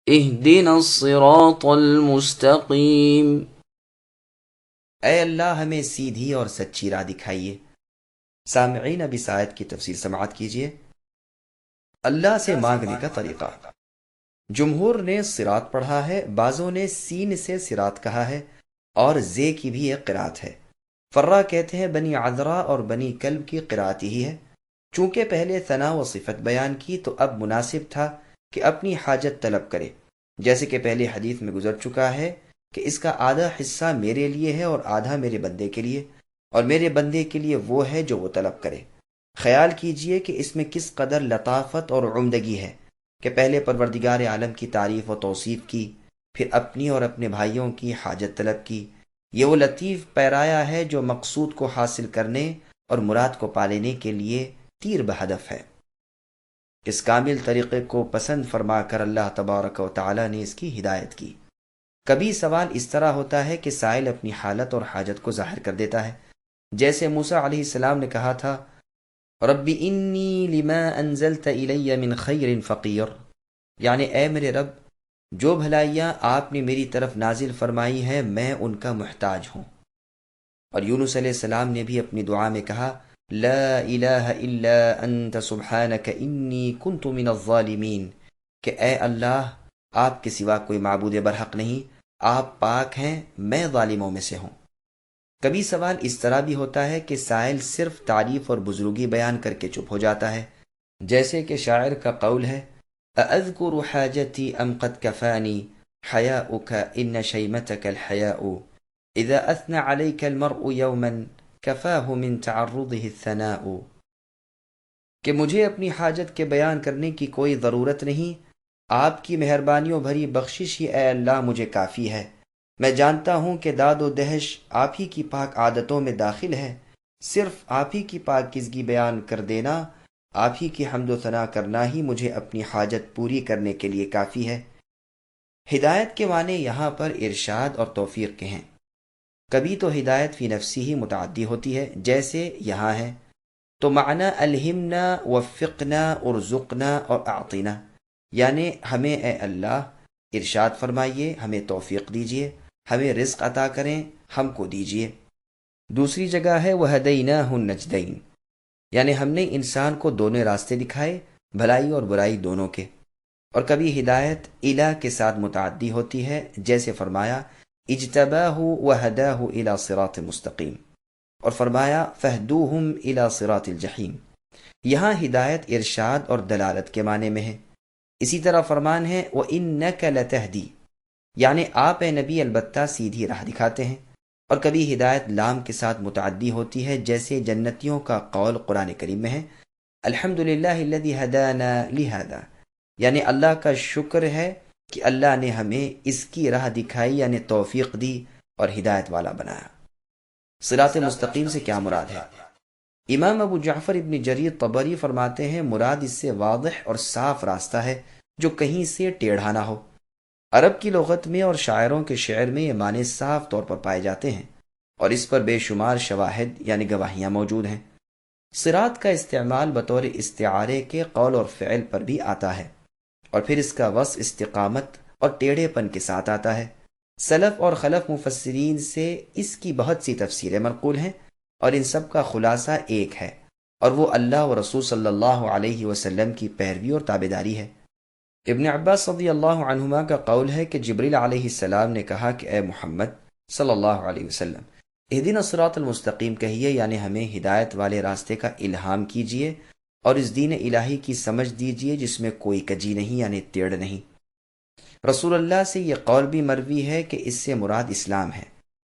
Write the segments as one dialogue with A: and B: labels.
A: اهدنا الصراط المستقیم۔
B: اے اللہ ہمیں سیدھی اور سچی راہ دکھائیے۔ سامعین اب اس آیت کی تفصیل سماعت کیجیے۔ اللہ سے مانگنے کا طریقہ۔ جمہور نے صراط پڑھا ہے، بعضوں نے سین سے صراط کہا ہے، اور زے کی بھی ایک قرات ہے۔ فرا کہتے ہیں بنی عذرا اور بنی کلب کی قرات ہی ہے۔ چونکہ پہلے ثنا و صفت بیان کی تو اب مناسب تھا کہ اپنی حاجت طلب کرے، جیسے کہ پہلے حدیث میں گزر چکا ہے کہ اس کا آدھا حصہ میرے لیے ہے اور آدھا میرے بندے کے لیے، اور میرے بندے کے لیے وہ ہے جو وہ طلب کرے۔ خیال کیجئے کہ اس میں کس قدر لطافت اور عمدگی ہے کہ پہلے پروردگار عالم کی تعریف و توصیف کی، پھر اپنی اور اپنے بھائیوں کی حاجت طلب کی۔ یہ وہ لطیف پیرایا ہے جو مقصود کو حاصل کرنے اور مراد کو پالینے کے لیے تیر بہدف ہے۔ اس کامل طریقے کو پسند فرما کر اللہ تبارک و تعالی نے اس کی ہدایت کی۔ کبھی سوال اس طرح ہوتا ہے کہ سائل اپنی حالت اور حاجت کو ظاہر کر دیتا ہے، جیسے موسیٰ علیہ السلام نے کہا تھا رب انی لما انزلت الی من خیر فقیر، یعنی اے میرے رب، جو بھلائیاں آپ نے میری طرف نازل فرمائی ہیں میں ان کا محتاج ہوں۔ اور یونس علیہ السلام نے بھی اپنی دعا میں کہا لا الہ الا انت سبحانک انی کنت من الظالمین، کہ اے اللہ، آپ کے سوا کوئی معبود برحق نہیں، آپ پاک ہیں، میں ظالموں میں سے ہوں۔ کبھی سوال اس طرح بھی ہوتا ہے کہ سائل صرف تعریف اور بزرگی بیان کر کے چپ ہو جاتا ہے، جیسے کہ شاعر کا قول ہے اَأَذْكُرُ حَاجَتِي أَمْ قَدْ كَفَانِي حَيَاؤُكَ إِنَّ شَيْمَتَكَ الْحَيَاءُ إِذَا أَثْنَى عَلَيْكَ الْمَرْءُ يَوْمًا كَفَاهُ مِنْ تَعَرُّضِهِ الثَّنَاءُ، کہ مجھے اپنی حاجت کے بیان کرنے کی کوئی ضرورت نہیں، آپ کی مہربانیوں بھری بخشش ہی اے اللہ مجھے کافی ہے۔ میں جانتا ہوں کہ داد و دہش آپ ہی کی پاک عادتوں میں داخل ہے، صرف آپ ہی کی پاکیزگی بیان کر دینا، آپ ہی کی حمد و ثنا کرنا ہی مجھے اپنی حاجت پوری کرنے کے لیے کافی ہے۔ ہدایت کے معنی یہاں پر ارشاد اور توفیق کے ہیں۔ کبھی تو ہدایت فی نفسی ہی متعدی ہوتی ہے، جیسے یہاں ہے تو معنی الہمنا، وفقنا، ارزقنا اور اعطینا، یعنی ہمیں اے اللہ ارشاد فرمائیے، ہمیں توفیق دیجیے، ہمیں رزق عطا کریں، ہم کو دیجیے۔ دوسری جگہ ہے وہدیناہ النجدین، یعنی ہم نے انسان کو دونوں راستے دکھائے، بھلائی اور برائی دونوں کے۔ اور کبھی ہدایت الہ کے ساتھ متعدی ہوتی ہے، جیسے فرمایا اجتباہ وہداہ الی صراط مستقیم، اور فرمایا فہدوہم الی صراط الجحیم۔ یہاں ہدایت ارشاد اور دلالت کے معنی میں ہے۔ اسی طرح فرمان ہے وَإِنَّكَ لَتَهْدِي، یعنی آپ اے نبی البتہ سیدھی راہ دکھاتے ہیں۔ اور کبھی ہدایت لام کے ساتھ متعدی ہوتی ہے، جیسے جنتیوں کا قول قرآن کریم میں ہے الحمد للہ الذی ہدانا لہذا، یعنی اللہ کا شکر ہے کہ اللہ نے ہمیں اس کی راہ دکھائی، یعنی توفیق دی اور ہدایت والا بنایا۔ صراط مستقیم سے کیا مراد ہے؟ امام ابو جعفر ابن جریر طبری فرماتے ہیں مراد اس سے واضح اور صاف راستہ ہے جو کہیں سے ٹیڑھا نہ ہو۔ عرب کی لغت میں اور شاعروں کے شعر میں یہ معنی صاف طور پر پائے جاتے ہیں، اور اس پر بے شمار شواہد یعنی گواہیاں موجود ہیں۔ صراط کا استعمال بطور استعارے کے قول اور فعل پر بھی آتا ہے، اور پھر اس کا وصف استقامت اور ٹیڑھے پن کے ساتھ آتا ہے۔ سلف اور خلف مفسرین سے اس کی بہت سی تفسیریں منقول ہیں، اور ان سب کا خلاصہ ایک ہے، اور وہ اللہ و رسول صلی اللہ علیہ وسلم کی پیروی اور تابعداری ہے۔ ابن عباس رضی اللہ عنہما کا قول ہے کہ جبریل علیہ السلام نے کہا کہ اے محمد صلی اللہ علیہ وسلم، اہدنا الصراط المستقیم کہیے، یعنی ہمیں ہدایت والے راستے کا الہام کیجیے اور اس دین الہی کی سمجھ دیجیے جس میں کوئی کجی نہیں، یعنی ٹیڑھ نہیں۔ رسول اللہ سے یہ قول بھی مروی ہے کہ اس سے مراد اسلام ہے۔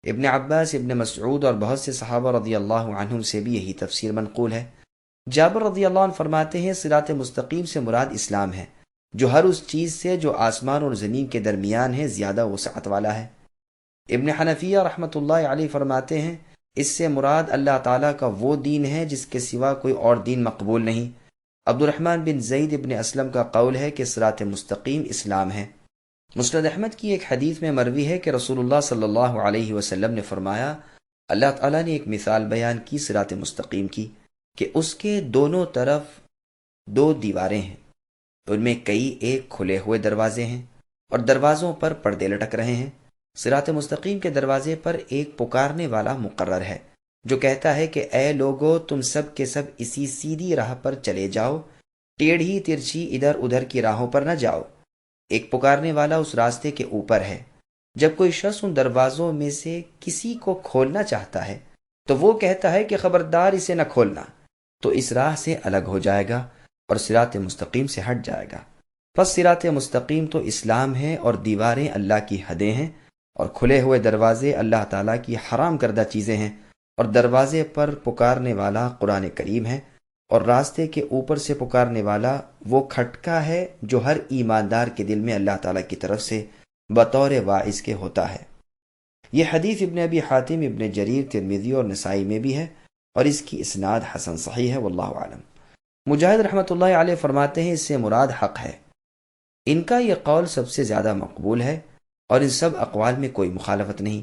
B: ابن عباس، ابن مسعود اور بہت سے صحابہ رضی اللہ عنہم سے بھی یہی تفسیر منقول ہے۔ جابر رضی اللہ عنہ فرماتے ہیں صراط مستقیم سے مراد اسلام ہے، جو ہر اس چیز سے جو آسمان اور زمین کے درمیان ہے زیادہ وسعت والا ہے۔ ابن حنفیہ رحمۃ اللہ علیہ فرماتے ہیں اس سے مراد اللہ تعالیٰ کا وہ دین ہے جس کے سوا کوئی اور دین مقبول نہیں۔ عبد الرحمن بن زید ابن اسلم کا قول ہے کہ صراط مستقیم اسلام ہے۔ مسند احمد کی ایک حدیث میں مروی ہے کہ رسول اللہ صلی اللہ علیہ وسلم نے فرمایا اللہ تعالیٰ نے ایک مثال بیان کی صراط مستقیم کی کہ اس کے دونوں طرف دو دیواریں ہیں، ان میں کئی ایک کھلے ہوئے دروازے ہیں، اور دروازوں پر پردے لٹک رہے ہیں۔ صراط مستقیم کے دروازے پر ایک پکارنے والا مقرر ہے جو کہتا ہے کہ اے لوگو، تم سب کے سب اسی سیدھی راہ پر چلے جاؤ، ٹیڑھی ترچھی ادھر ادھر کی راہوں پر نہ جاؤ۔ ایک پکارنے والا اس راستے کے اوپر ہے۔ جب کوئی شخص ان دروازوں میں سے کسی کو کھولنا چاہتا ہے تو وہ کہتا ہے کہ خبردار اسے نہ کھولنا، تو اس راہ سے الگ ہو جائے گا اور صراط مستقیم سے ہٹ جائے گا۔ پس صراط مستقیم تو اسلام ہے اور دیواریں اللہ کی حدیں ہیں، اور کھلے ہوئے دروازے اللہ تعالیٰ کی حرام کردہ چیزیں ہیں، اور دروازے پر پکارنے والا قرآن کریم ہے، اور راستے کے اوپر سے پکارنے والا وہ کھٹکا ہے جو ہر ایماندار کے دل میں اللہ تعالیٰ کی طرف سے بطور واعظ کے ہوتا ہے۔ یہ حدیث ابن ابی حاتم، ابن جریر، ترمذی اور نسائی میں بھی ہے، اور اس کی اسناد حسن صحیح ہے، واللہ عالم۔ مجاہد رحمۃ اللہ علیہ فرماتے ہیں اس سے مراد حق ہے۔ ان کا یہ قول سب سے زیادہ مقبول ہے اور ان سب اقوال میں کوئی مخالفت نہیں۔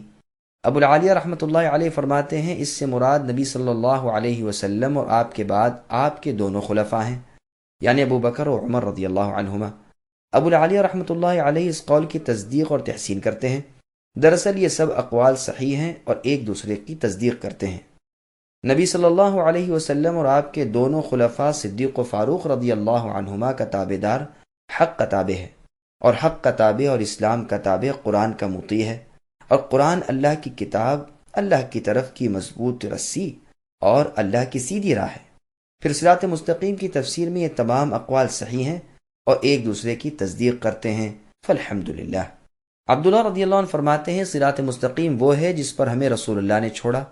B: ابو العالیہ رحمۃ اللہ علیہ فرماتے ہیں اس سے مراد نبی صلی اللہ علیہ وسلم اور آپ کے بعد آپ کے دونوں خلفاء ہیں، یعنی ابو بکر و عمر رضی اللہ عنہما۔ ابو العالیہ رحمۃ اللہ علیہ اس قول کی تصدیق اور تحسین کرتے ہیں۔ دراصل یہ سب اقوال صحیح ہیں اور ایک دوسرے کی تصدیق کرتے ہیں۔ نبی صلی اللہ علیہ وسلم اور آپ کے دونوں خلفاء صدیق و فاروق رضی اللہ عنہما کا تابع دار حق کا تابع ہے، اور حق کا تابع اور اسلام کا تابع قرآن کا مطیع ہے، اور قرآن اللہ کی کتاب، اللہ کی طرف کی مضبوط رسی اور اللہ کی سیدھی راہ ہے۔ پھر صراط مستقیم کی تفسیر میں یہ تمام اقوال صحیح ہیں اور ایک دوسرے کی تصدیق کرتے ہیں، فالحمدللہ۔ عبداللہ رضی اللہ عنہ فرماتے ہیں صراط مستقیم وہ ہے جس پر ہمیں رسول اللہ نے چھوڑا۔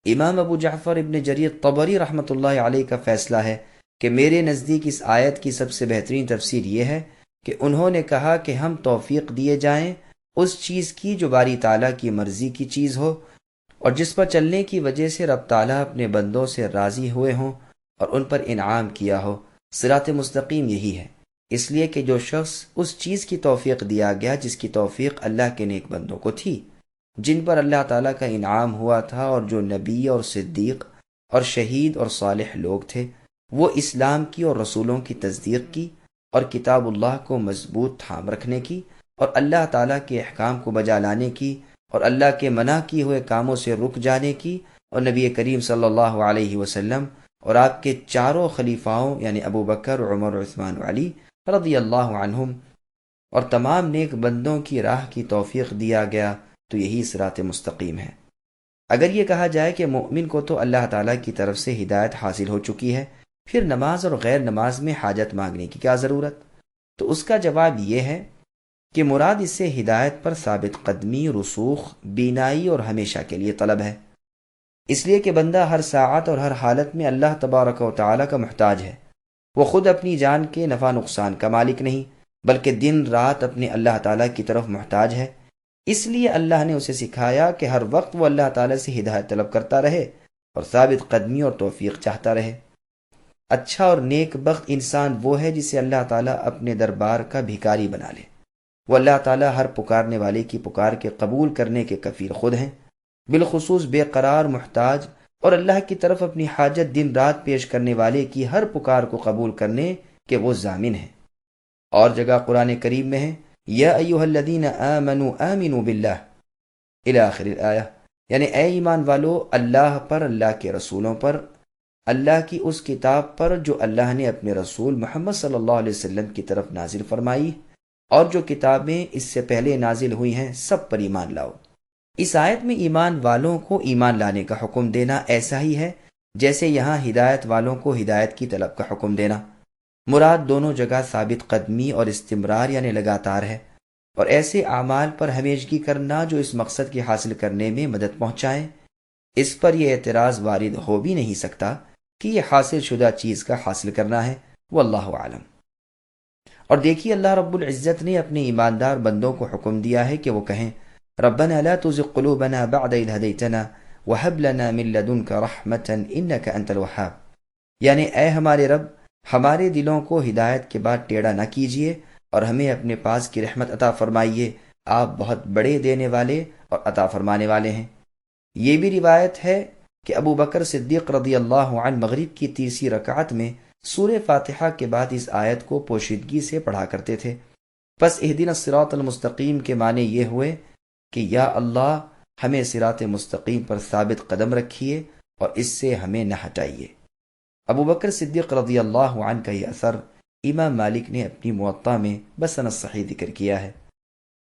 B: امام ابو جعفر ابن جریر طبری رحمۃ اللہ علیہ کا فیصلہ ہے کہ میرے نزدیک اس آیت کی سب سے بہترین تفسیر یہ ہے کہ انہوں نے کہا کہ ہم توفیق دیے جائیں اس چیز کی جو باری تعالیٰ کی مرضی کی چیز ہو اور جس پر چلنے کی وجہ سے رب تعالیٰ اپنے بندوں سے راضی ہوئے ہوں اور ان پر انعام کیا ہو۔ صراط مستقیم یہی ہے، اس لیے کہ جو شخص اس چیز کی توفیق دیا گیا جس کی توفیق اللہ کے نیک بندوں کو تھی، جن پر اللہ تعالیٰ کا انعام ہوا تھا، اور جو نبی اور صدیق اور شہید اور صالح لوگ تھے، وہ اسلام کی اور رسولوں کی تصدیق کی اور کتاب اللہ کو مضبوط تھام رکھنے کی اور اللہ تعالیٰ کے احکام کو بجا لانے کی اور اللہ کے منع کیے ہوئے کاموں سے رک جانے کی، اور نبی کریم صلی اللہ علیہ وسلم اور آپ کے چاروں خلیفاؤں یعنی ابو بکر، عمر، عثمان و علی رضی اللہ عنہم اور تمام نیک بندوں کی راہ کی توفیق دیا گیا، تو یہی صراط مستقیم ہے۔ اگر یہ کہا جائے کہ مومن کو تو اللہ تعالیٰ کی طرف سے ہدایت حاصل ہو چکی ہے، پھر نماز اور غیر نماز میں حاجت مانگنے کی کیا ضرورت؟ تو اس کا جواب یہ ہے کہ مراد اس سے ہدایت پر ثابت قدمی، رسوخ، بینائی اور ہمیشہ کے لیے طلب ہے، اس لیے کہ بندہ ہر ساعت اور ہر حالت میں اللہ تبارک و تعالیٰ کا محتاج ہے۔ وہ خود اپنی جان کے نفع نقصان کا مالک نہیں، بلکہ دن رات اپنے اللہ تعالیٰ کی طرف محتاج ہے۔ اس لیے اللہ نے اسے سکھایا کہ ہر وقت وہ اللہ تعالیٰ سے ہدایت طلب کرتا رہے اور ثابت قدمی اور توفیق چاہتا رہے۔ اچھا اور نیک بخت انسان وہ ہے جسے اللہ تعالیٰ اپنے دربار کا بھکاری بنا لے۔ وہ اللہ تعالیٰ ہر پکارنے والے کی پکار کے قبول کرنے کے کفیل خود ہیں، بالخصوص بے قرار محتاج اور اللہ کی طرف اپنی حاجت دن رات پیش کرنے والے کی ہر پکار کو قبول کرنے کے وہ ضامن ہیں۔ اور جگہ قرآن کریم میں ہے یا ایھا الذین آمنوا آمنوا باللہ الی آخر الآیہ، یعنی اے ایمان والو، اللہ پر، اللہ کے رسولوں پر، اللہ کی اس کتاب پر جو اللہ نے اپنے رسول محمد صلی اللہ علیہ وسلم کی طرف نازل فرمائی، اور جو کتابیں اس سے پہلے نازل ہوئی ہیں سب پر ایمان لاؤ۔ اس آیت میں ایمان والوں کو ایمان لانے کا حکم دینا ایسا ہی ہے جیسے یہاں ہدایت والوں کو ہدایت کی طلب کا حکم دینا۔ مراد دونوں جگہ ثابت قدمی اور استمرار یعنی لگاتار ہے، اور ایسے اعمال پر ہمیشگی کرنا جو اس مقصد کے حاصل کرنے میں مدد پہنچائیں۔ اس پر یہ اعتراض وارد ہو بھی نہیں سکتا کہ یہ حاصل شدہ چیز کا حاصل کرنا ہے، واللہ عالم۔ اور دیکھیے اللہ رب العزت نے اپنے ایماندار بندوں کو حکم دیا ہے کہ وہ کہیں ربنا لا تزغ قلوبنا بعد اذ هديتنا وهب لنا من لدنك رحمة انك انت الوهاب، یعنی اے ہمارے رب، ہمارے دلوں کو ہدایت کے بعد ٹیڑھا نہ کیجیے اور ہمیں اپنے پاس کی رحمت عطا فرمائیے، آپ بہت بڑے دینے والے اور عطا فرمانے والے ہیں۔ یہ بھی روایت ہے کہ ابو بکر صدیق رضی اللہ عنہ مغرب کی تیسری رکعت میں سورہ فاتحہ کے بعد اس آیت کو پوشیدگی سے پڑھا کرتے تھے۔ پس اہدنا الصراط المستقیم کے معنی یہ ہوئے کہ یا اللہ ہمیں صراط مستقیم پر ثابت قدم رکھیے اور اس سے ہمیں نہ ہٹائیے۔ ابو بکر صدیق رضی اللہ عنہ کا یہ اثر امام مالک نے اپنی موطا میں بسند صحیح ذکر کیا ہے۔